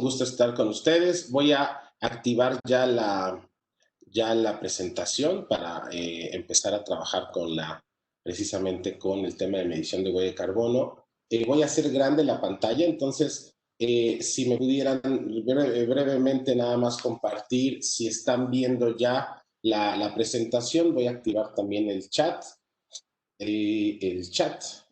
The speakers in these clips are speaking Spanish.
gusto estar con ustedes. Voy a activar ya la presentación para empezar a trabajar precisamente con el tema de medición de huella de carbono. Voy a hacer grande la pantalla, entonces si me pudieran brevemente nada más compartir si están viendo ya la presentación. Voy a activar también el chat.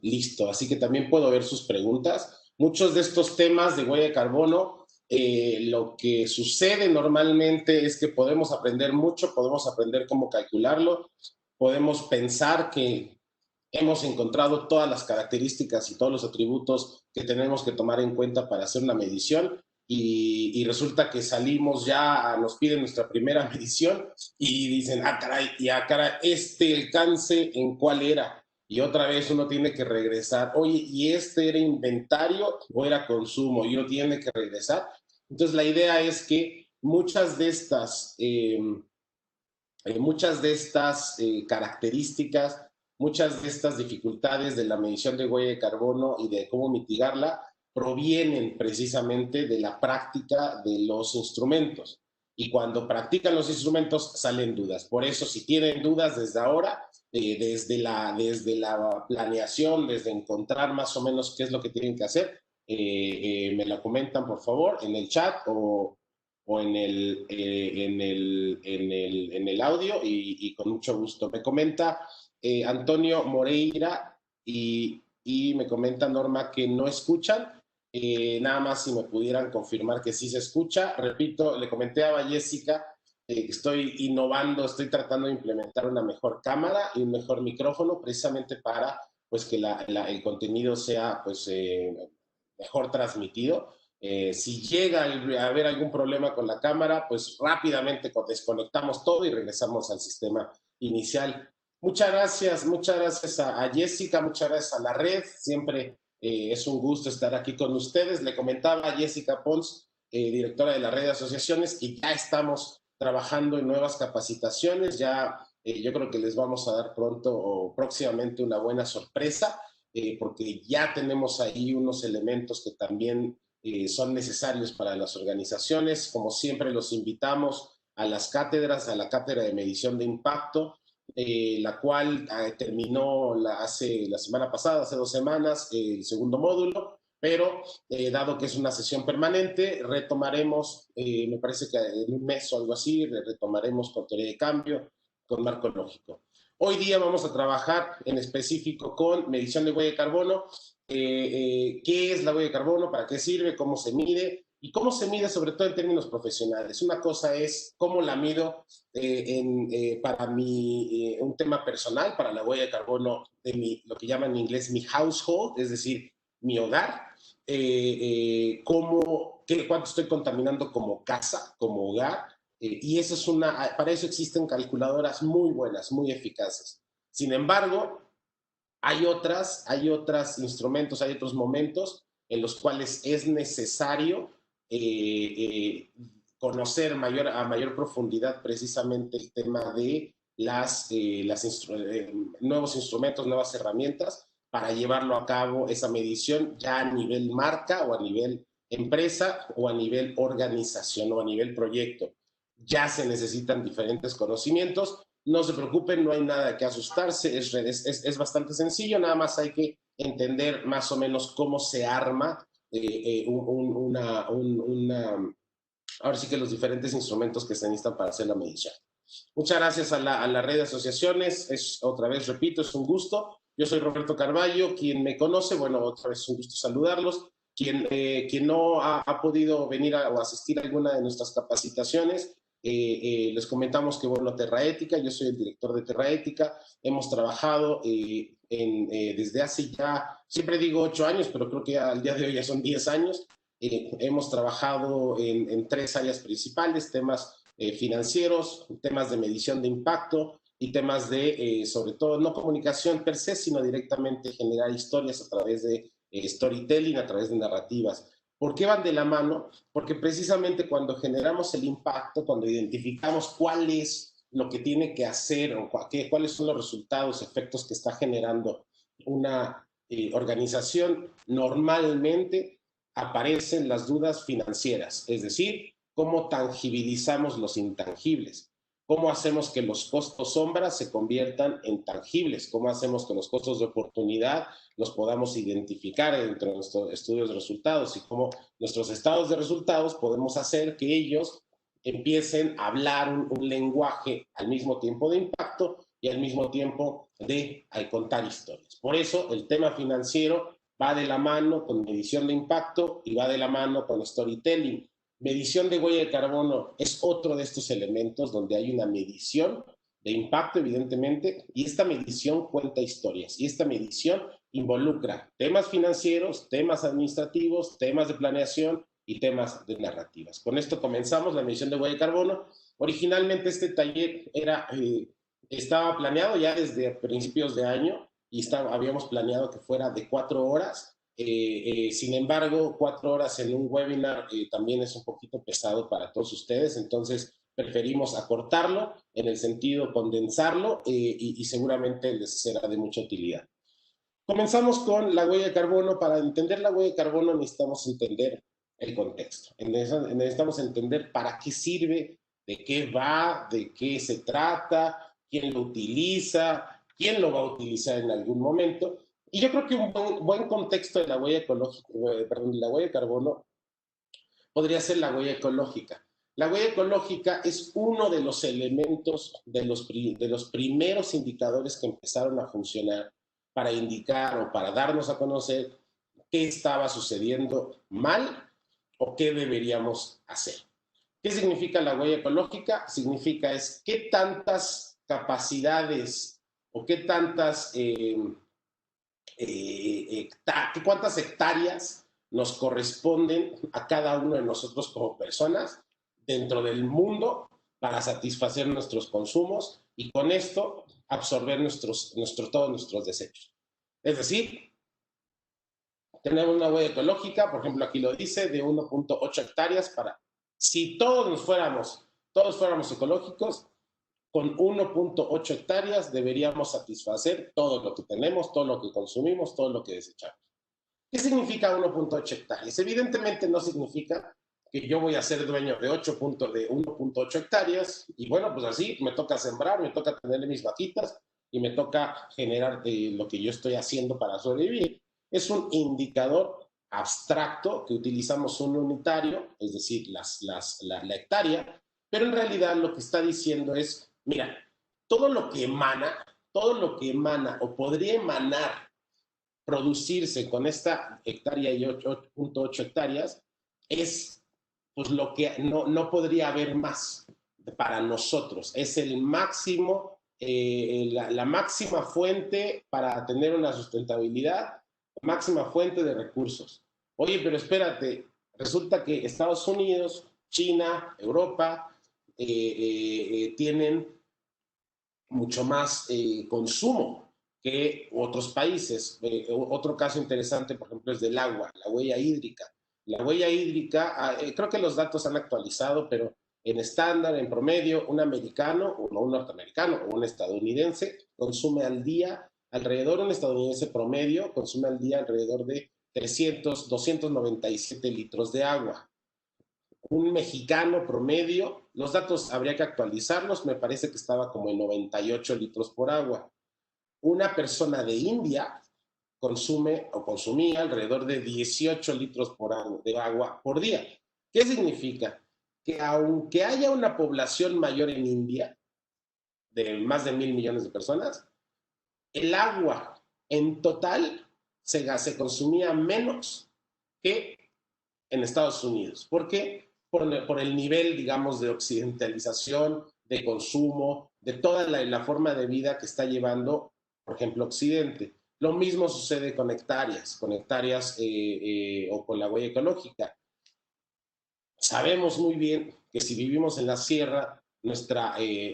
Listo, así que también puedo ver sus preguntas. Muchos de estos temas de huella de carbono, lo que sucede normalmente es que podemos aprender mucho, podemos aprender cómo calcularlo, podemos pensar que hemos encontrado todas las características y todos los atributos que tenemos que tomar en cuenta para hacer una medición, y resulta que salimos ya, nos piden nuestra primera medición y dicen, caray, este alcance, ¿en cuál era? Y otra vez uno tiene que regresar, oye, ¿y este era inventario o era consumo? Y uno tiene que regresar. Entonces la idea es que muchas de estas características, muchas de estas dificultades de la medición de huella de carbono y de cómo mitigarla provienen precisamente de la práctica de los instrumentos. Y cuando practican los instrumentos salen dudas. Por eso, si tienen dudas desde ahora, desde la planeación, desde encontrar más o menos qué es lo que tienen que hacer, me la comentan por favor en el chat o en el audio, y con mucho gusto. Me comenta Antonio Moreira y me comenta Norma que no escuchan. Nada más si me pudieran confirmar que sí se escucha. Repito, le comenté a Jessica que estoy innovando, estoy tratando de implementar una mejor cámara y un mejor micrófono precisamente para pues que el contenido sea pues mejor transmitido. Si llega a haber algún problema con la cámara, pues rápidamente desconectamos todo y regresamos al sistema inicial. Muchas gracias a Jessica, muchas gracias a la red. Siempre es un gusto estar aquí con ustedes. Le comentaba a Jessica Pons, directora de la red de asociaciones, que ya estamos trabajando en nuevas capacitaciones. Ya yo creo que les vamos a dar pronto o próximamente una buena sorpresa, porque ya tenemos ahí unos elementos que también son necesarios para las organizaciones. Como siempre, los invitamos a las cátedras, a la cátedra de medición de impacto, la cual terminó la semana pasada, hace 2 semanas, el segundo módulo, pero dado que es una sesión permanente, retomaremos, me parece que en un mes o algo así, retomaremos con teoría de cambio, con marco lógico. Hoy día vamos a trabajar en específico con medición de huella de carbono. ¿Qué es la huella de carbono? ¿Para qué sirve? ¿Cómo se mide? Y cómo se mide sobre todo en términos profesionales. Una cosa es cómo la mido para un tema personal, para la huella de carbono de lo que llaman en inglés mi household, es decir, mi hogar. Cuánto estoy contaminando como casa, como hogar. Y eso para eso existen calculadoras muy buenas, muy eficaces. Sin embargo, hay otros instrumentos, hay otros momentos en los cuales es necesario conocer a mayor profundidad precisamente el tema de nuevos instrumentos, nuevas herramientas para llevarlo a cabo esa medición ya a nivel marca o a nivel empresa o a nivel organización o a nivel proyecto. Ya se necesitan diferentes conocimientos. No se preocupen, no hay nada que asustarse, es bastante sencillo, nada más hay que entender más o menos cómo se arma ahora sí que los diferentes instrumentos que se necesitan para hacer la medición. Muchas gracias a la red de asociaciones. Otra vez, repito, es un gusto. Yo soy Roberto Carballo. Quien me conoce, bueno, otra vez es un gusto saludarlos. Quien no ha podido venir o asistir a alguna de nuestras capacitaciones, les comentamos que, bueno, Terraética, yo soy el director de Terraética. Hemos trabajado desde hace ya, siempre digo 8 años, pero creo que al día de hoy ya son 10 años. Hemos trabajado en 3 áreas principales: temas financieros, temas de medición de impacto y temas de, sobre todo, no comunicación per se, sino directamente generar historias a través de storytelling, a través de narrativas. ¿Por qué van de la mano? Porque precisamente cuando generamos el impacto, cuando identificamos cuál es lo que tiene que hacer o cuáles son los resultados, efectos que está generando una organización, normalmente aparecen las dudas financieras, es decir, cómo tangibilizamos los intangibles, cómo hacemos que los costos sombras se conviertan en tangibles, cómo hacemos que los costos de oportunidad los podamos identificar dentro de nuestros estudios de resultados y cómo nuestros estados de resultados podemos hacer que ellos empiecen a hablar un lenguaje al mismo tiempo de impacto y al mismo tiempo de contar historias. Por eso el tema financiero va de la mano con medición de impacto y va de la mano con storytelling. Medición de huella de carbono es otro de estos elementos donde hay una medición de impacto, evidentemente, y esta medición cuenta historias, y esta medición involucra temas financieros, temas administrativos, temas de planeación y temas de narrativas. Con esto comenzamos la medición de huella de carbono. Originalmente este taller estaba planeado ya desde principios de año y habíamos planeado que fuera de 4 horas. Sin embargo, 4 horas en un webinar también es un poquito pesado para todos ustedes, entonces preferimos acortarlo, en el sentido condensarlo y seguramente les será de mucha utilidad. Comenzamos con la huella de carbono. Para entender la huella de carbono necesitamos entender el contexto, necesitamos entender para qué sirve, de qué va, de qué se trata, quién lo utiliza, quién lo va a utilizar en algún momento. Y yo creo que un buen contexto de la huella ecológica, perdón, de la huella de carbono podría ser la huella ecológica. La huella ecológica es uno de los elementos, de los primeros indicadores que empezaron a funcionar para indicar o para darnos a conocer qué estaba sucediendo mal o qué deberíamos hacer. ¿Qué significa la huella ecológica? Significa es qué tantas capacidades o qué tantas cuántas hectáreas nos corresponden a cada uno de nosotros como personas dentro del mundo para satisfacer nuestros consumos y con esto absorber todos nuestros desechos. Es decir, tenemos una huella ecológica, por ejemplo aquí lo dice, de 1.8 hectáreas para, si todos fuéramos ecológicos, con 1.8 hectáreas deberíamos satisfacer todo lo que tenemos, todo lo que consumimos, todo lo que desechamos. ¿Qué significa 1.8 hectáreas? Evidentemente no significa que yo voy a ser dueño de 1.8 hectáreas y bueno, pues así me toca sembrar, me toca tener mis vaquitas y me toca generar lo que yo estoy haciendo para sobrevivir. Es un indicador abstracto que utilizamos un unitario, es decir, la hectárea, pero en realidad lo que está diciendo es, mira, todo lo que emana o podría emanar, producirse con esta hectárea y 8.8 hectáreas, es pues lo que no podría haber más para nosotros. Es el máximo, la máxima fuente para tener una sustentabilidad, máxima fuente de recursos. Oye, pero espérate, resulta que Estados Unidos, China, Europa tienen mucho más consumo que otros países. Otro caso interesante, por ejemplo, es del agua, la huella hídrica. La huella hídrica, creo que los datos han actualizado, pero en estándar, en promedio, un americano, o no un norteamericano, o un estadounidense consume al día alrededor, un estadounidense promedio consume al día alrededor de 297 litros de agua. Un mexicano promedio, los datos habría que actualizarlos, me parece que estaba como en 98 litros por agua. Una persona de India consume o consumía alrededor de 18 litros de agua por día. ¿Qué significa? Que aunque haya una población mayor en India, de más de 1,000 millones de personas, el agua en total se consumía menos que en Estados Unidos. ¿Por qué? Por el nivel, digamos, de occidentalización, de consumo, de toda la forma de vida que está llevando, por ejemplo, Occidente. Lo mismo sucede con hectáreas o con la huella ecológica. Sabemos muy bien que si vivimos en la sierra,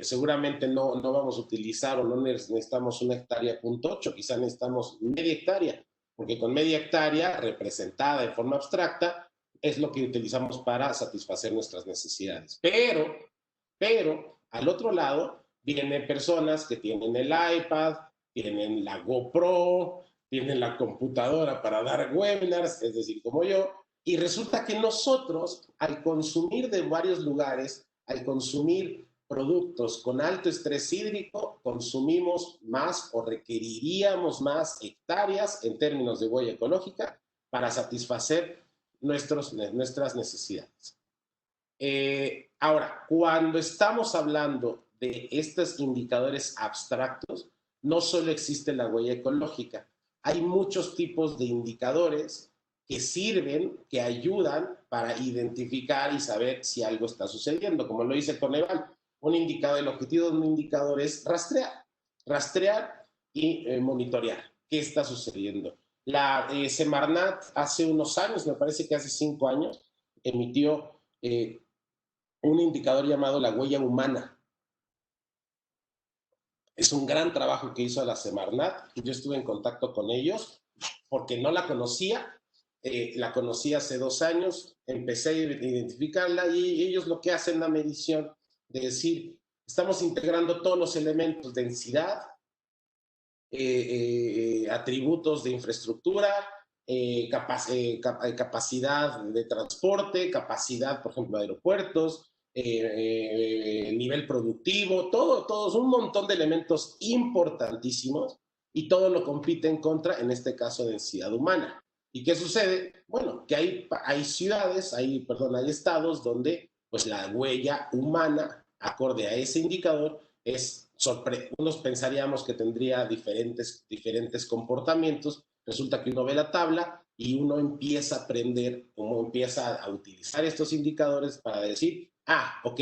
seguramente no vamos a utilizar o no necesitamos una hectárea .8, quizá necesitamos media hectárea, porque con media hectárea representada de forma abstracta es lo que utilizamos para satisfacer nuestras necesidades. Pero al otro lado vienen personas que tienen el iPad, tienen la GoPro, tienen la computadora para dar webinars, es decir, como yo, Y resulta que nosotros, al consumir de varios lugares, al consumir productos con alto estrés hídrico, consumimos más o requeriríamos más hectáreas en términos de huella ecológica para satisfacer nuestras necesidades. Ahora, cuando estamos hablando de estos indicadores abstractos, no solo existe la huella ecológica, hay muchos tipos de indicadores que sirven, que ayudan para identificar y saber si algo está sucediendo. Como lo dice Coneval, el objetivo de un indicador es rastrear y monitorear qué está sucediendo. La Semarnat hace unos años, me parece que hace 5 años, emitió un indicador llamado la huella humana. Es un gran trabajo que hizo la Semarnat y yo estuve en contacto con ellos porque no la conocía. La conocí hace 2 años, empecé a identificarla y ellos lo que hacen la medición de decir, estamos integrando todos los elementos, densidad, atributos de infraestructura, capacidad de transporte, capacidad, por ejemplo, de aeropuertos, nivel productivo, todo, un montón de elementos importantísimos y todo lo compite en contra, en este caso, densidad humana. ¿Y qué sucede? Bueno, que hay ciudades, hay estados donde pues la huella humana, acorde a ese indicador, unos pensaríamos que tendría diferentes comportamientos, resulta que uno ve la tabla y uno empieza a aprender cómo empieza a utilizar estos indicadores para decir, ok,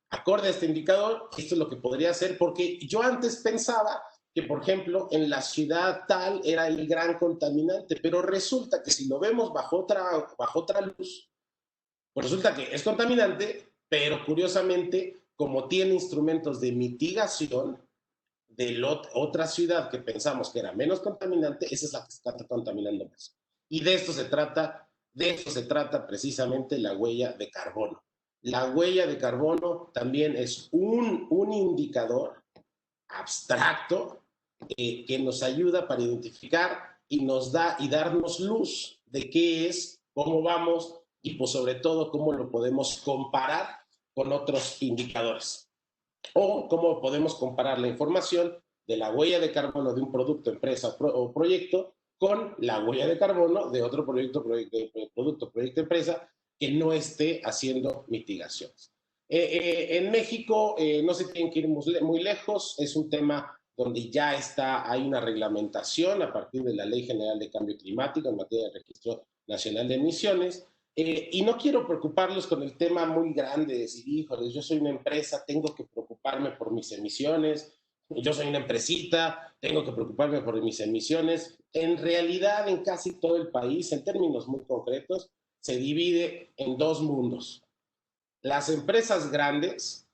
acorde a este indicador, esto es lo que podría hacer, porque yo antes pensaba que, por ejemplo, en la ciudad tal era el gran contaminante, pero resulta que si lo vemos bajo otra luz, pues resulta que es contaminante, pero curiosamente, como tiene instrumentos de mitigación de otra ciudad que pensamos que era menos contaminante, esa es la que está contaminando más. Y de esto se trata precisamente la huella de carbono. La huella de carbono también es un indicador abstracto que nos ayuda para identificar y darnos luz de qué es, cómo vamos y pues sobre todo cómo lo podemos comparar con otros indicadores o cómo podemos comparar la información de la huella de carbono de un producto, empresa o proyecto con la huella de carbono de otro producto, empresa que no esté haciendo mitigaciones. En México no se tienen que ir muy lejos, es un tema donde ya hay una reglamentación a partir de la Ley General de Cambio Climático en materia de Registro Nacional de Emisiones, y no quiero preocuparlos con el tema muy grande de decir, híjoles, yo soy una empresa, tengo que preocuparme por mis emisiones, yo soy una empresita, tengo que preocuparme por mis emisiones. En realidad, en casi todo el país, en términos muy concretos, se divide en 2 mundos. Las empresas grandes,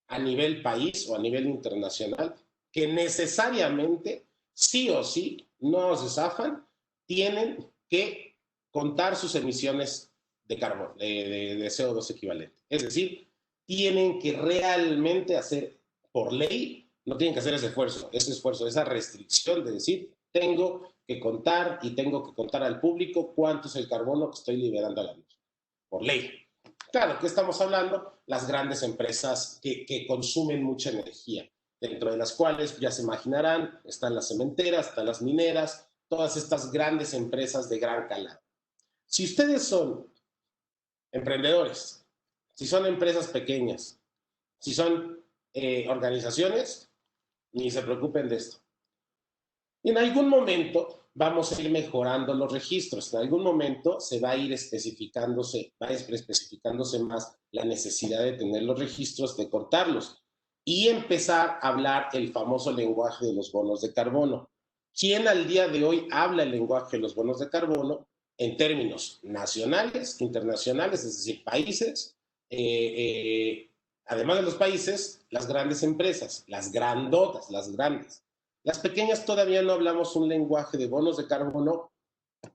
a nivel país o a nivel internacional, que necesariamente, sí o sí, no se zafan, tienen que contar sus emisiones de carbono, de CO2 equivalente. Es decir, tienen que realmente hacer por ley, no tienen que hacer ese esfuerzo, esa restricción de decir, tengo que contar y tengo que contar al público cuánto es el carbono que estoy liberando a la luz, por ley. Claro, ¿qué estamos hablando? Las grandes empresas que consumen mucha energía, dentro de las cuales, ya se imaginarán, están las cementeras, están las mineras, todas estas grandes empresas de gran calado. Si ustedes son emprendedores, si son empresas pequeñas, si son organizaciones, ni se preocupen de esto. En algún momento vamos a ir mejorando los registros, en algún momento se va a ir especificándose más la necesidad de tener los registros, de contarlos y empezar a hablar el famoso lenguaje de los bonos de carbono. ¿Quién al día de hoy habla el lenguaje de los bonos de carbono en términos nacionales, internacionales, es decir, países? Además de los países, las grandes empresas, las grandotas, las grandes. Las pequeñas todavía no hablamos un lenguaje de bonos de carbono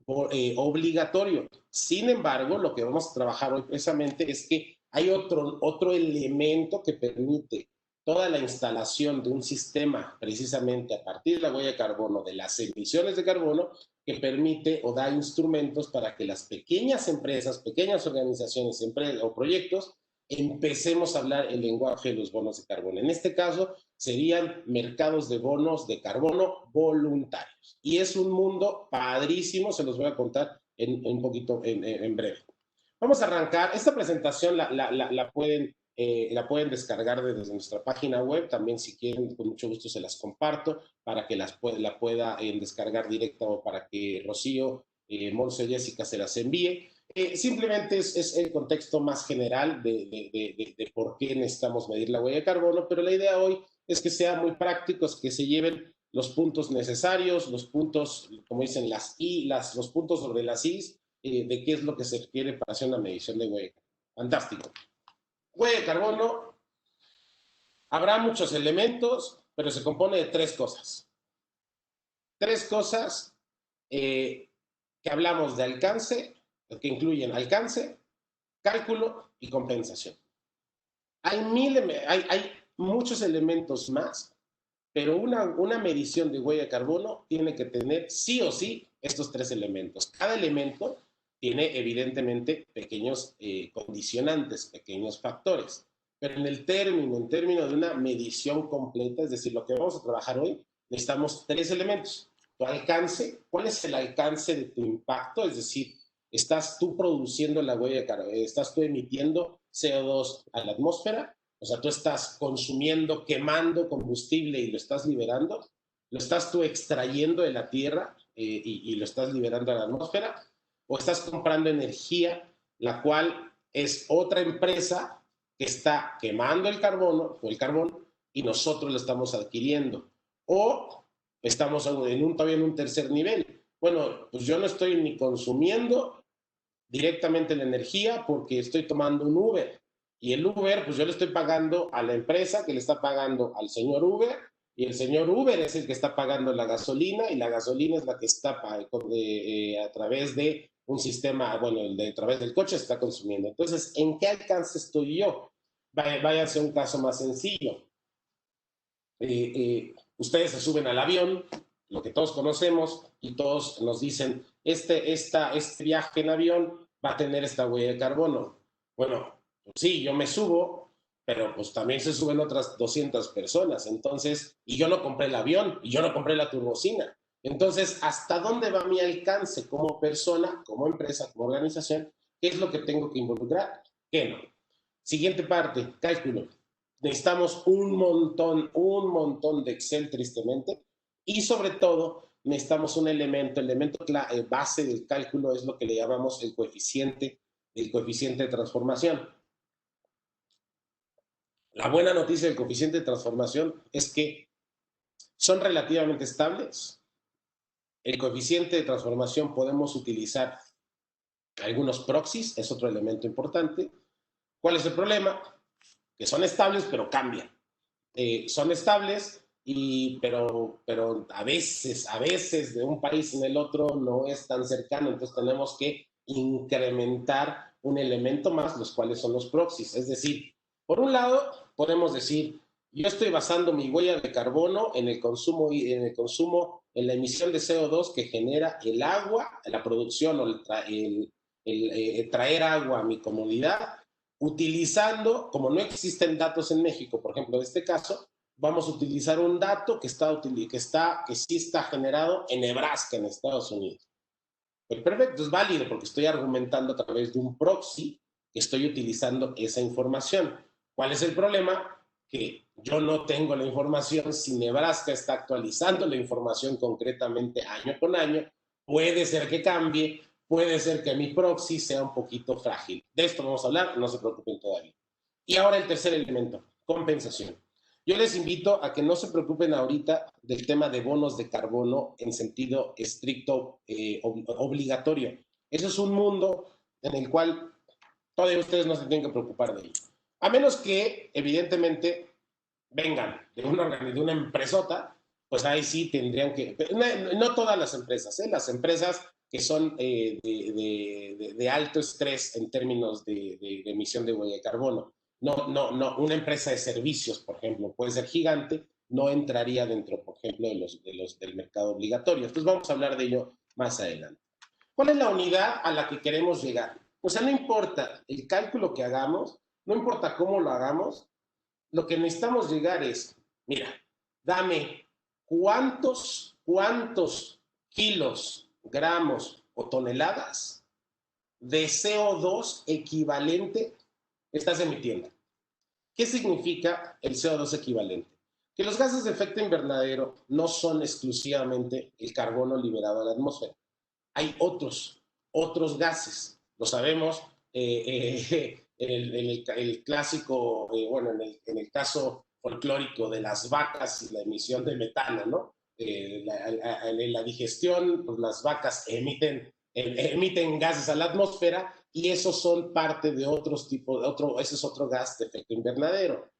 obligatorio. Sin embargo, lo que vamos a trabajar hoy precisamente es que hay otro elemento que permite toda la instalación de un sistema precisamente a partir de la huella de carbono, de las emisiones de carbono, que permite o da instrumentos para que las pequeñas empresas, pequeñas organizaciones o proyectos empecemos a hablar el lenguaje de los bonos de carbono. En este caso serían mercados de bonos de carbono voluntarios. Y es un mundo padrísimo, se los voy a contar un poquito en breve. Vamos a arrancar. Esta presentación la pueden descargar desde nuestra página web. También, si quieren, con mucho gusto se las comparto para que la pueda descargar directa o para que Rocío, Monse, Jessica se las envíe. Simplemente es el contexto más general de por qué necesitamos medir la huella de carbono, pero la idea hoy es que sean muy prácticos, que se lleven los puntos necesarios, los puntos, como dicen, los puntos sobre las I's, de qué es lo que se requiere para hacer una medición de huella. Fantástico. Huella de carbono, habrá muchos elementos, pero se compone de tres cosas. Tres cosas que hablamos de alcance, que incluyen alcance, cálculo y compensación. Hay muchos elementos más, pero una medición de huella de carbono tiene que tener sí o sí estos tres elementos. Cada elemento tiene evidentemente pequeños condicionantes, pequeños factores, pero en término de una medición completa, es decir, lo que vamos a trabajar hoy, necesitamos tres elementos. Tu alcance, ¿cuál es el alcance de tu impacto? Es decir, ¿estás tú produciendo la huella de carbono? ¿Estás tú emitiendo CO2 a la atmósfera? O sea, tú estás consumiendo, quemando combustible y lo estás liberando. ¿Lo estás tú extrayendo de la tierra y lo estás liberando a la atmósfera? ¿O estás comprando energía, la cual es otra empresa que está quemando el carbono o el carbón y nosotros lo estamos adquiriendo? ¿O estamos todavía en un tercer nivel? Bueno, pues yo no estoy ni consumiendo directamente la energía porque estoy tomando un Uber. Y el Uber, pues yo le estoy pagando a la empresa que le está pagando al señor Uber, y el señor Uber es el que está pagando la gasolina, y la gasolina es la que está a través de un sistema, bueno, a través del coche se está consumiendo. Entonces, ¿en qué alcance estoy yo? Váyanse a un caso más sencillo. Ustedes se suben al avión, lo que todos conocemos, y todos nos dicen, este viaje en avión va a tener esta huella de carbono. Bueno, pues sí, yo me subo, pero pues también se suben otras 200 personas, entonces, y yo no compré el avión, y yo no compré la turbocina. Entonces, ¿hasta dónde va mi alcance como persona, como empresa, como organización? ¿Qué es lo que tengo que involucrar? ¿Qué no? Siguiente parte, cálculo. Necesitamos un montón de Excel, tristemente, y sobre todo necesitamos un elemento base del cálculo, es lo que le llamamos el coeficiente de transformación. La buena noticia del coeficiente de transformación es que son relativamente estables. El coeficiente de transformación podemos utilizar algunos proxies, es otro elemento importante. ¿Cuál es el problema? Que son estables, pero cambian. Son estables, pero a veces de un país en el otro no es tan cercano, entonces tenemos que incrementar un elemento más, los cuales son los proxies. Es decir, por un lado, podemos decir, yo estoy basando mi huella de carbono en el consumo, en la emisión de CO2 que genera el agua, la producción o traer agua a mi comunidad, utilizando, como no existen datos en México, por ejemplo, en este caso, vamos a utilizar un dato que sí está generado en Nebraska, en Estados Unidos. Pues perfecto, es válido porque estoy argumentando a través de un proxy que estoy utilizando esa información. ¿Cuál es el problema? Que yo no tengo la información. Si Nebraska está actualizando la información concretamente año con año, puede ser que cambie, puede ser que mi proxy sea un poquito frágil. De esto vamos a hablar, no se preocupen todavía. Y ahora el tercer elemento, compensación. Yo les invito a que no se preocupen ahorita del tema de bonos de carbono en sentido estricto, obligatorio. Eso es un mundo en el cual todavía ustedes no se tienen que preocupar de ello. A menos que, evidentemente, vengan de una empresota, pues ahí sí tendrían que... No todas las empresas, las empresas que son de alto estrés en términos de emisión de huella de carbono. No, una empresa de servicios, por ejemplo, puede ser gigante, no entraría dentro, por ejemplo, del mercado obligatorio. Entonces vamos a hablar de ello más adelante. ¿Cuál es la unidad a la que queremos llegar? O sea, no importa el cálculo que hagamos, no importa cómo lo hagamos, lo que necesitamos llegar es, mira, dame cuántos kilos, gramos o toneladas de CO2 equivalente estás emitiendo. ¿Qué significa el CO2 equivalente? Que los gases de efecto invernadero no son exclusivamente el carbono liberado a la atmósfera. Hay otros gases, lo sabemos, el clásico, bueno, en el caso folclórico de las vacas y la emisión de metano, ¿no? En la digestión, pues las vacas emiten gases a la atmósfera y esos son parte de otros tipos, ese es otro gas de efecto invernadero.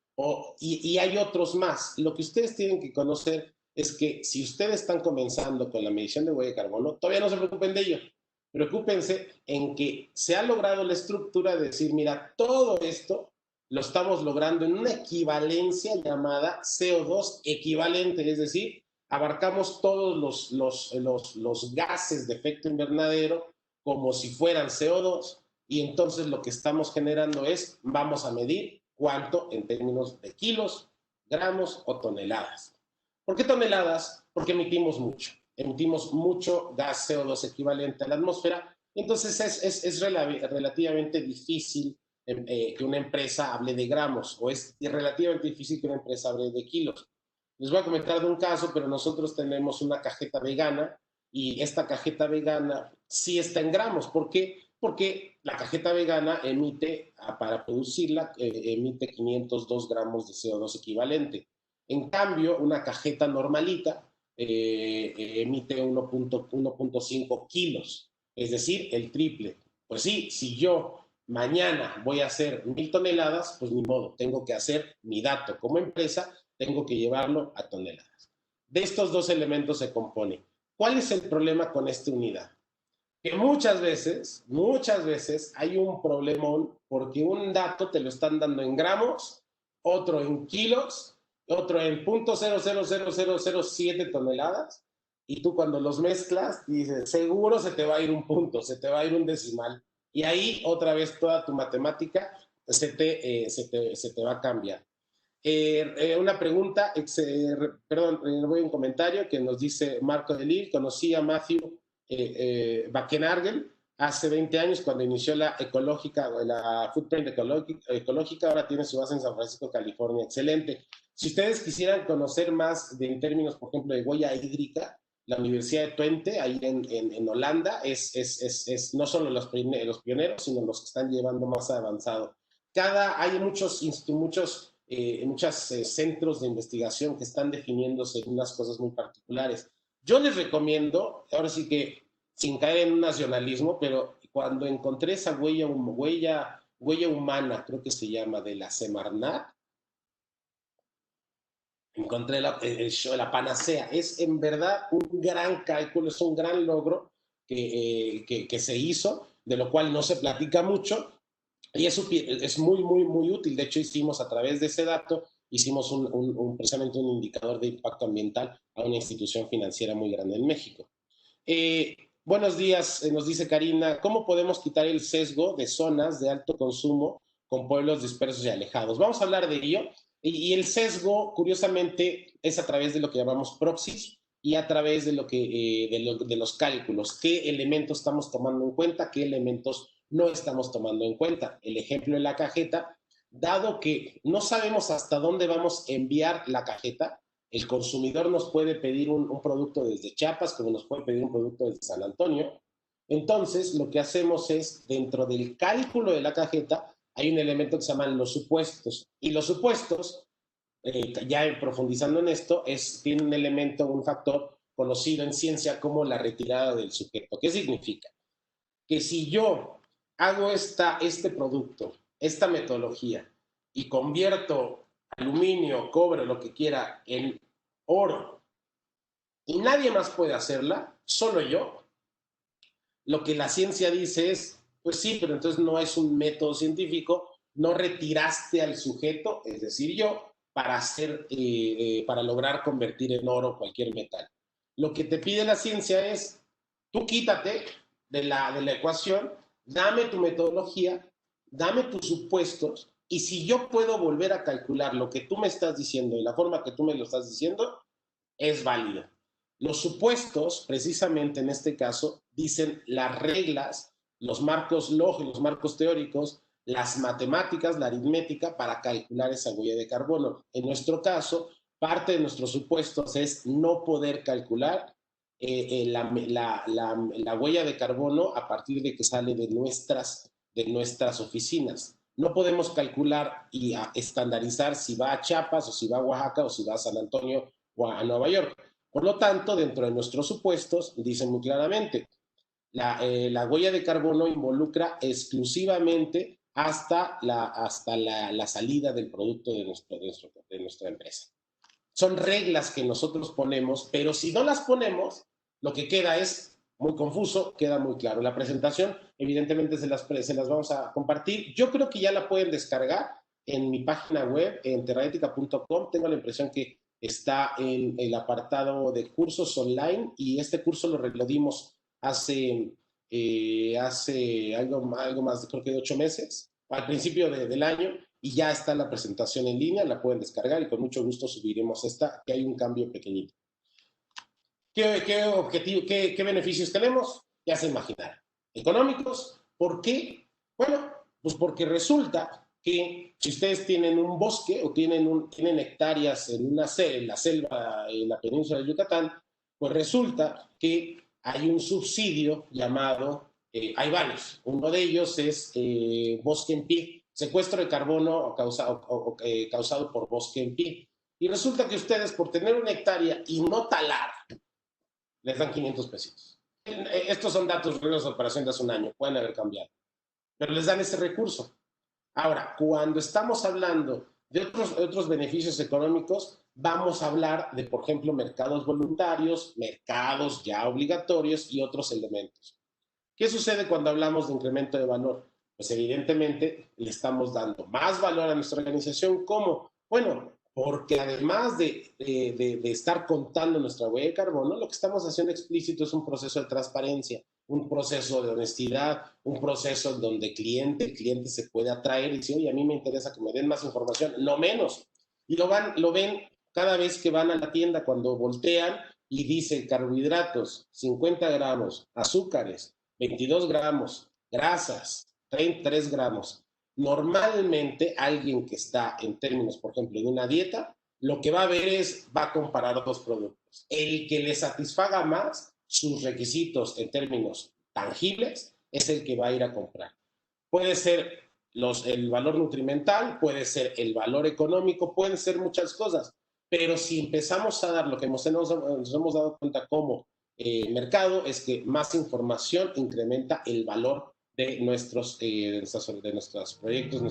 Y hay otros más. Lo que ustedes tienen que conocer es que si ustedes están comenzando con la medición de huella de carbono, todavía no se preocupen de ello. Preocúpense en que se ha logrado la estructura de decir, mira, todo esto lo estamos logrando en una equivalencia llamada CO2 equivalente, es decir, abarcamos todos los gases de efecto invernadero como si fueran CO2 y entonces lo que estamos generando es, vamos a medir cuánto en términos de kilos, gramos o toneladas. ¿Por qué toneladas? Porque emitimos mucho gas CO2 equivalente a la atmósfera, entonces es relativamente difícil que una empresa hable de gramos o es relativamente difícil que una empresa hable de kilos. Les voy a comentar de un caso, pero nosotros tenemos una cajeta vegana y esta cajeta vegana sí está en gramos. ¿Por qué? Porque la cajeta vegana para producirla, emite 502 gramos de CO2 equivalente. En cambio, una cajeta normalita emite 1.5 kilos, es decir, el triple. Pues sí, si yo mañana voy a hacer 1,000 toneladas, pues ni modo, tengo que hacer mi dato como empresa, tengo que llevarlo a toneladas. De estos dos elementos se compone. ¿Cuál es el problema con esta unidad? Que muchas veces hay un problemón porque un dato te lo están dando en gramos, otro en kilos, otro en 0.000007 toneladas, y tú cuando los mezclas dices, seguro se te va a ir un punto, se te va a ir un decimal, y ahí otra vez toda tu matemática se te va a cambiar. Una pregunta, perdón, voy a un comentario que nos dice Marco Delir, conocí a Matthew Bakenargel hace 20 años cuando inició la Footprint ecológica, ahora tiene su base en San Francisco, California, excelente. Si ustedes quisieran conocer más en términos, por ejemplo, de huella hídrica, la Universidad de Twente, ahí en Holanda, es no solo los pioneros, sino los que están llevando más avanzado. Hay muchos centros de investigación que están definiéndose en unas cosas muy particulares. Yo les recomiendo, ahora sí que sin caer en un nacionalismo, pero cuando encontré esa huella humana, creo que se llama, de la Semarnat, encontré la panacea. Es en verdad un gran cálculo, es un gran logro que se hizo, de lo cual no se platica mucho, y eso es muy, muy, muy útil. De hecho, hicimos a través de ese dato, hicimos precisamente un indicador de impacto ambiental a una institución financiera muy grande en México. Buenos días, nos dice Karina, ¿cómo podemos quitar el sesgo de zonas de alto consumo con pueblos dispersos y alejados? Vamos a hablar de ello. Y el sesgo, curiosamente, es a través de lo que llamamos proxies y a través de los cálculos. ¿Qué elementos estamos tomando en cuenta? ¿Qué elementos no estamos tomando en cuenta? El ejemplo de la cajeta, dado que no sabemos hasta dónde vamos a enviar la cajeta, el consumidor nos puede pedir un producto desde Chiapas, como nos puede pedir un producto desde San Antonio. Entonces, lo que hacemos es, dentro del cálculo de la cajeta, hay un elemento que se llaman los supuestos. Y los supuestos, ya profundizando en esto, tiene un elemento, un factor conocido en ciencia como la retirada del sujeto. ¿Qué significa? Que si yo hago este producto, esta metodología, y convierto aluminio, cobre, lo que quiera, en oro, y nadie más puede hacerla, solo yo, lo que la ciencia dice es, pues sí, pero entonces no es un método científico, no retiraste al sujeto, es decir, yo, para lograr convertir en oro cualquier metal. Lo que te pide la ciencia es, tú quítate de la ecuación, dame tu metodología, dame tus supuestos, y si yo puedo volver a calcular lo que tú me estás diciendo y la forma que tú me lo estás diciendo, es válido. Los supuestos, precisamente en este caso, dicen las reglas, los marcos lógicos, los marcos teóricos, las matemáticas, la aritmética para calcular esa huella de carbono. En nuestro caso, parte de nuestros supuestos es no poder calcular la huella de carbono a partir de que sale de nuestras oficinas. No podemos calcular y estandarizar si va a Chiapas o si va a Oaxaca o si va a San Antonio o a Nueva York. Por lo tanto, dentro de nuestros supuestos, dicen muy claramente, la huella de carbono involucra exclusivamente hasta la salida del producto de nuestra empresa. Son reglas que nosotros ponemos, pero si no las ponemos, lo que queda es muy confuso, queda muy claro. La presentación, evidentemente, se las vamos a compartir. Yo creo que ya la pueden descargar en mi página web, en terraetica.com. Tengo la impresión que está en el apartado de cursos online, y este curso lo dimos hace algo más, creo que de 8 meses, al principio del año, y ya está la presentación en línea, la pueden descargar y con mucho gusto subiremos esta, que hay un cambio pequeñito. ¿Qué beneficios tenemos? Ya se imaginarán. Económicos. ¿Por qué? Bueno, pues porque resulta que si ustedes tienen un bosque o tienen hectáreas en la selva, en la península de Yucatán, pues resulta que hay un subsidio llamado, hay varios. Uno de ellos es bosque en pie, secuestro de carbono causado por bosque en pie. Y resulta que ustedes, por tener una hectárea y no talar, les dan 500 pesitos. Estos son datos reales de operación de hace un año, pueden haber cambiado, pero les dan ese recurso. Ahora, cuando estamos hablando de otros beneficios económicos, vamos a hablar de, por ejemplo, mercados voluntarios, mercados ya obligatorios y otros elementos. ¿Qué sucede cuando hablamos de incremento de valor? Pues evidentemente le estamos dando más valor a nuestra organización. ¿Cómo? Bueno, porque además de estar contando nuestra huella de carbono, lo que estamos haciendo explícito es un proceso de transparencia, un proceso de honestidad, un proceso en donde el cliente se puede atraer y decir, oye, a mí me interesa que me den más información, no menos. Y lo ven cada vez que van a la tienda, cuando voltean y dice carbohidratos, 50 gramos, azúcares, 22 gramos, grasas, 33 gramos. Normalmente alguien que está en términos, por ejemplo, de una dieta, lo que va a ver va a comparar dos productos. El que le satisfaga más sus requisitos en términos tangibles es el que va a ir a comprar. Puede ser el valor nutrimental, puede ser el valor económico, pueden ser muchas cosas, pero si empezamos a dar lo que nos hemos dado cuenta como mercado, es que más información incrementa el valor de nuestros proyectos,